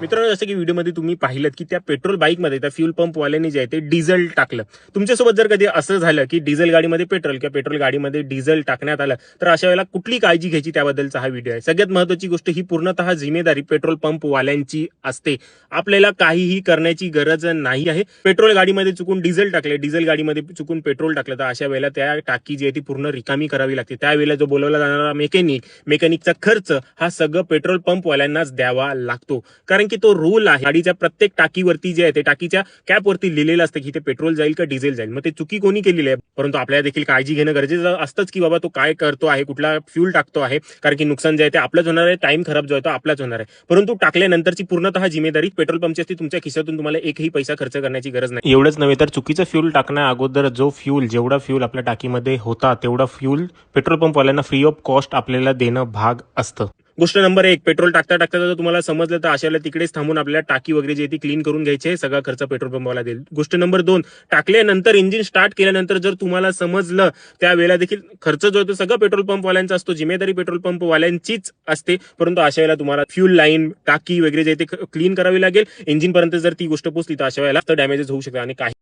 मित्रांनो, जसं की व्हिडिओमध्ये तुम्ही पाहिलं की त्या पेट्रोल बाईकमध्ये त्या फ्यूल पंपवाल्याने जे आहे ते डिझेल टाकलं. तुमच्यासोबत जर कधी असं झालं की डिझेल गाडीमध्ये पेट्रोल किंवा पेट्रोल गाडीमध्ये डिझेल टाकण्यात आलं, तर अशा वेळेला कुठली काळजी घ्यायची त्याबद्दलचा हा व्हिडिओ आहे. सगळ्यात महत्त्वाची गोष्ट ही पूर्णतः जिम्मेदारी पेट्रोल पंपवाल्यांची असते. आपल्याला काहीही करण्याची गरज नाही आहे. पेट्रोल गाडीमध्ये चुकून डिझेल टाकले, डिझेल गाडीमध्ये चुकून पेट्रोल टाकलं, तर अशा वेळेला त्या टाकी जी आहे ती पूर्ण रिकामी करावी लागते. त्यावेळेला जो बोलवला जाणारा मेकॅनिकचा खर्च हा सगळं पेट्रोल पंपवाल्यांनाच द्यावा लागतो. कारण की तो रूल आहे. गाडीच्या प्रत्येक टाकीवरती जे आहे ते टाकीच्या कॅपवरती लिहिलेलं असतं की ते पेट्रोल जाईल का डिझेल जाईल. मग ते चुकी कोणी केलेली आहे, परंतु आपल्याला देखील काळजी घेणं गरजेचं असतंच की बाबा तो काय करतो आहे, कुठला फ्यूल टाकतो आहे. कारण की नुकसान जे आहे ते आपलंच होणार आहे, टाइम खराब जो आहे तो आपलाच होणार आहे. परंतु टाकल्यानंतरची पूर्णतः जिम्मेदारी पेट्रोल पंपची असते. तुमच्या खिशातून तुम्हाला एकही पैसा खर्च करण्याची गरज नाही. एवढंच नव्हे तर चुकीचं फ्यूल टाकण्या अगोदर जेवढा फ्यूल आपल्या टाकीमध्ये होता तेवढा फ्यूल पेट्रोल पंपवाल्यांना फ्री ऑफ कॉस्ट आपल्याला देणं भाग असतं. गोष्ट नंबर 1, पेट्रोल टाकता टाकता जर तुम्हाला समजलं तर अशाला तिकडेच थांबून आपल्याला टाकी वगैरे जे ती क्लीन करून घ्यायचे, सगळा खर्च पेट्रोल पंपवाला देईल. गोष्ट नंबर 2, टाकल्यानंतर इंजिन स्टार्ट केल्यानंतर जर तुम्हाला समजलं त्यावेळेला देखील खर्च जो आहे तो सगळं पेट्रोल पंपवाल्यांचा असतो, जिम्मेदारी पेट्रोल पंपवाल्यांचीच असते. परंतु अशा वेळेला तुम्हाला फ्यूल लाईन, टाकी वगैरे जे ते क्लीन करावी लागेल. इंजिन पर्यंत जर ती गोष्ट पोहोचली तर अशा वेळेला डॅमेजेस होऊ शकते आणि काही